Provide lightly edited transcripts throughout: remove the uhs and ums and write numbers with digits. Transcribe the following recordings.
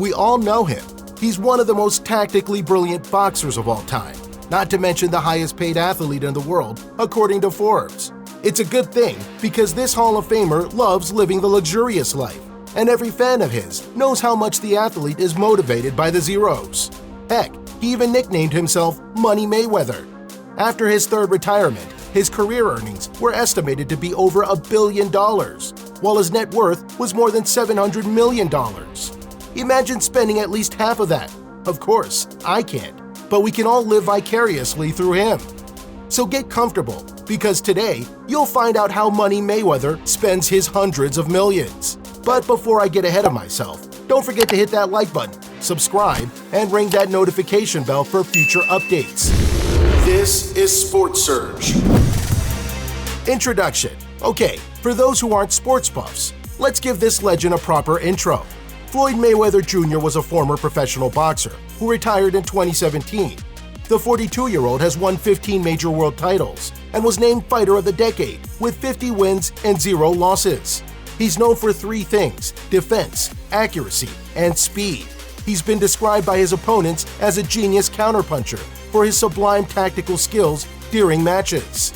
We all know him. He's one of the most tactically brilliant boxers of all time, not to mention the highest paid athlete in the world, according to Forbes. It's a good thing because this Hall of Famer loves living the luxurious life, and every fan of his knows how much the athlete is motivated by the zeros. Heck, he even nicknamed himself Money Mayweather. After his third retirement, his career earnings were estimated to be over $1 billion, while his net worth was more than $700 million. Imagine spending at least half of that. Of course, I can't, but we can all live vicariously through him. So get comfortable, because today you'll find out how Money Mayweather spends his hundreds of millions. But before I get ahead of myself, don't forget to hit that like button, subscribe, and ring that notification bell for future updates. This is Sports Surge. Introduction. Okay, for those who aren't sports buffs, let's give this legend a proper intro. Floyd Mayweather Jr. was a former professional boxer who retired in 2017. The 42-year-old has won 15 major world titles and was named Fighter of the Decade with 50 wins and 0 losses. He's known for 3 things: defense, accuracy, and speed. He's been described by his opponents as a genius counterpuncher for his sublime tactical skills during matches.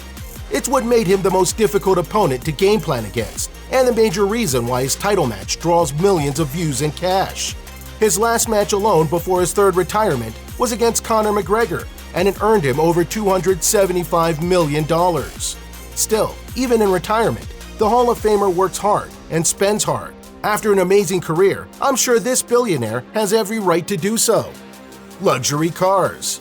It's what made him the most difficult opponent to game plan against, and the major reason why his title match draws millions of views and cash. His last match alone before his third retirement was against Conor McGregor, and it earned him over $275 million. Still, even in retirement, the Hall of Famer works hard and spends hard. After an amazing career, I'm sure this billionaire has every right to do so. Luxury cars.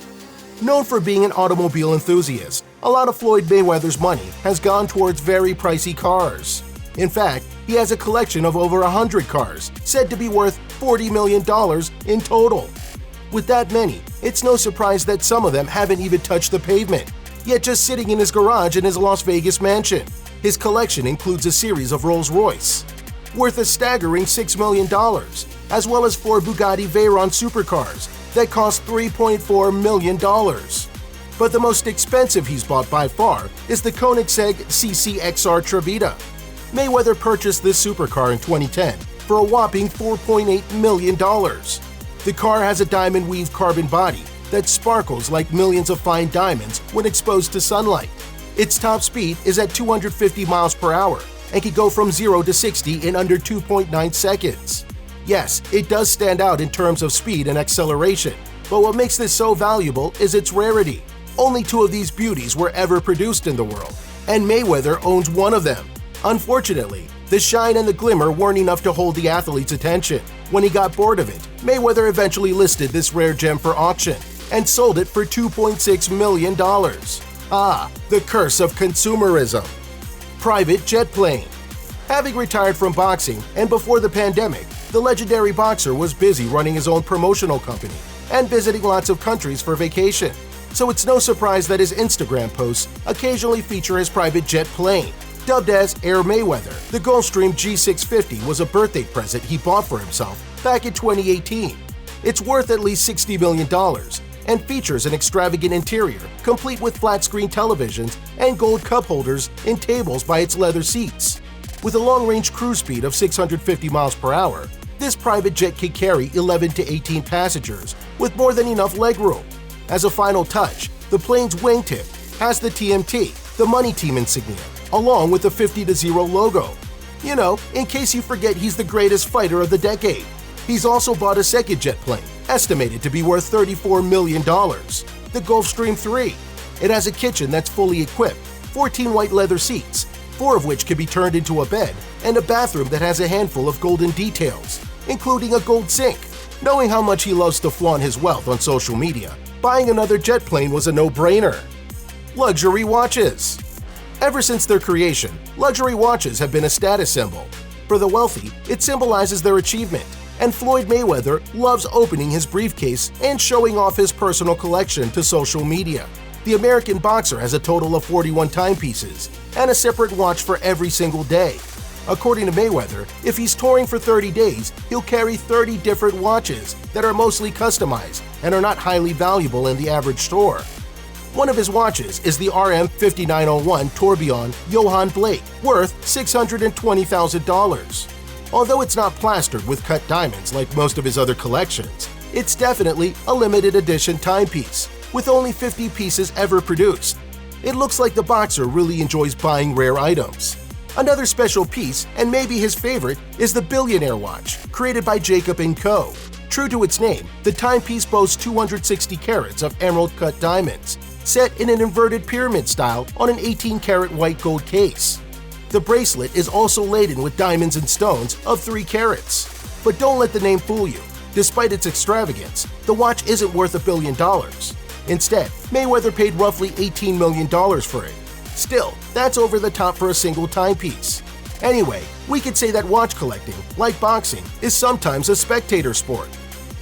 Known for being an automobile enthusiast, a lot of Floyd Mayweather's money has gone towards very pricey cars. In fact, he has a collection of over 100 cars, said to be worth $40 million in total. With that many, it's no surprise that some of them haven't even touched the pavement, yet just sitting in his garage in his Las Vegas mansion. His collection includes a series of Rolls-Royce, worth a staggering $6 million, as well as 4 Bugatti Veyron supercars that cost $3.4 million. But the most expensive he's bought by far is the Koenigsegg CCXR Trevita. Mayweather purchased this supercar in 2010 for a whopping $4.8 million. The car has a diamond-weaved carbon body that sparkles like millions of fine diamonds when exposed to sunlight. Its top speed is at 250 miles per hour and can go from 0 to 60 in under 2.9 seconds. Yes, it does stand out in terms of speed and acceleration, but what makes this so valuable is its rarity. Only 2 of these beauties were ever produced in the world, and Mayweather owns one of them. Unfortunately, the shine and the glimmer weren't enough to hold the athlete's attention. When he got bored of it, Mayweather eventually listed this rare gem for auction and sold it for $2.6 million. Ah, the curse of consumerism. Private jet plane. Having retired from boxing and before the pandemic, the legendary boxer was busy running his own promotional company and visiting lots of countries for vacation. So it's no surprise that his Instagram posts occasionally feature his private jet plane. Dubbed as Air Mayweather, the Gulfstream G650 was a birthday present he bought for himself back in 2018. It's worth at least $60 million and features an extravagant interior complete with flat-screen televisions and gold cup holders and tables by its leather seats. With a long-range cruise speed of 650 miles per hour, this private jet can carry 11 to 18 passengers with more than enough legroom. As a final touch, the plane's wingtip has the TMT, the Money Team insignia, along with the 50-0 logo. You know, in case you forget he's the greatest fighter of the decade. He's also bought a second jet plane, estimated to be worth $34 million, the Gulfstream 3. It has a kitchen that's fully equipped, 14 white leather seats, 4 of which can be turned into a bed, and a bathroom that has a handful of golden details, including a gold sink. Knowing how much he loves to flaunt his wealth on social media, buying another jet plane was a no-brainer. Luxury watches. Ever since their creation, luxury watches have been a status symbol. For the wealthy, it symbolizes their achievement, and Floyd Mayweather loves opening his briefcase and showing off his personal collection to social media. The American boxer has a total of 41 timepieces and a separate watch for every single day. According to Mayweather, if he's touring for 30 days, he'll carry 30 different watches that are mostly customized and are not highly valuable in the average store. One of his watches is the RM5901 Tourbillon Johann Blake, worth $620,000. Although it's not plastered with cut diamonds like most of his other collections, it's definitely a limited edition timepiece, with only 50 pieces ever produced. It looks like the boxer really enjoys buying rare items. Another special piece, and maybe his favorite, is the Billionaire watch, created by Jacob & Co. True to its name, the timepiece boasts 260 carats of emerald-cut diamonds, set in an inverted pyramid style on an 18-karat white gold case. The bracelet is also laden with diamonds and stones of 3 carats. But don't let the name fool you. Despite its extravagance, the watch isn't worth $1 billion. Instead, Mayweather paid roughly $18 million for it. Still, that's over the top for a single timepiece. Anyway, we could say that watch collecting, like boxing, is sometimes a spectator sport.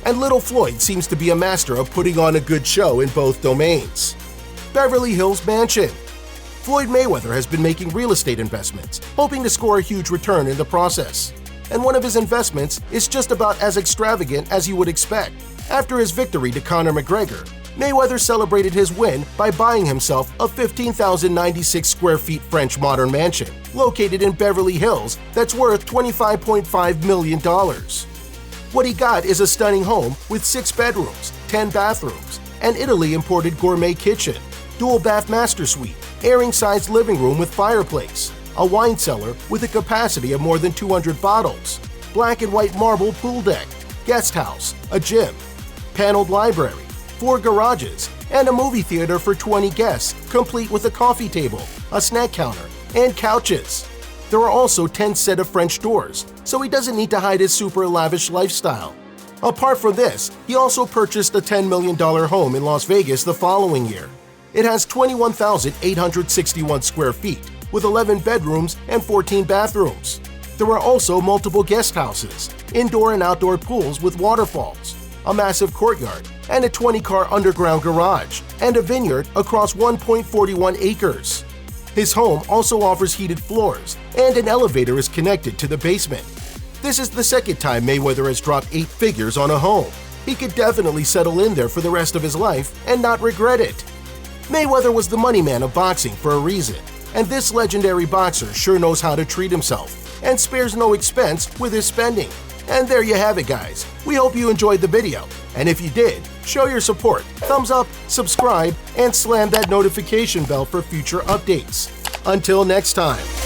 And little Floyd seems to be a master of putting on a good show in both domains. Beverly Hills Mansion. Floyd Mayweather has been making real estate investments, hoping to score a huge return in the process. And one of his investments is just about as extravagant as you would expect. After his victory to Conor McGregor, Mayweather celebrated his win by buying himself a 15,096 square feet French modern mansion located in Beverly Hills that's worth $25.5 million. What he got is a stunning home with 6 bedrooms, 10 bathrooms, an Italy-imported gourmet kitchen, dual bath master suite, airing-sized living room with fireplace, a wine cellar with a capacity of more than 200 bottles, black and white marble pool deck, guest house, a gym, paneled library, 4 garages, and a movie theater for 20 guests, complete with a coffee table, a snack counter, and couches. There are also 10 set of French doors, so he doesn't need to hide his super lavish lifestyle. Apart from this, he also purchased a $10 million home in Las Vegas the following year. It has 21,861 square feet, with 11 bedrooms and 14 bathrooms. There are also multiple guest houses, indoor and outdoor pools with waterfalls, a massive courtyard, and a 20-car underground garage, and a vineyard across 1.41 acres. His home also offers heated floors, and an elevator is connected to the basement. This is the second time Mayweather has dropped 8 figures on a home. He could definitely settle in there for the rest of his life and not regret it. Mayweather was the money man of boxing for a reason, and this legendary boxer sure knows how to treat himself and spares no expense with his spending. And there you have it, guys. We hope you enjoyed the video, and if you did, show your support, thumbs up, subscribe, and slam that notification bell for future updates. Until next time.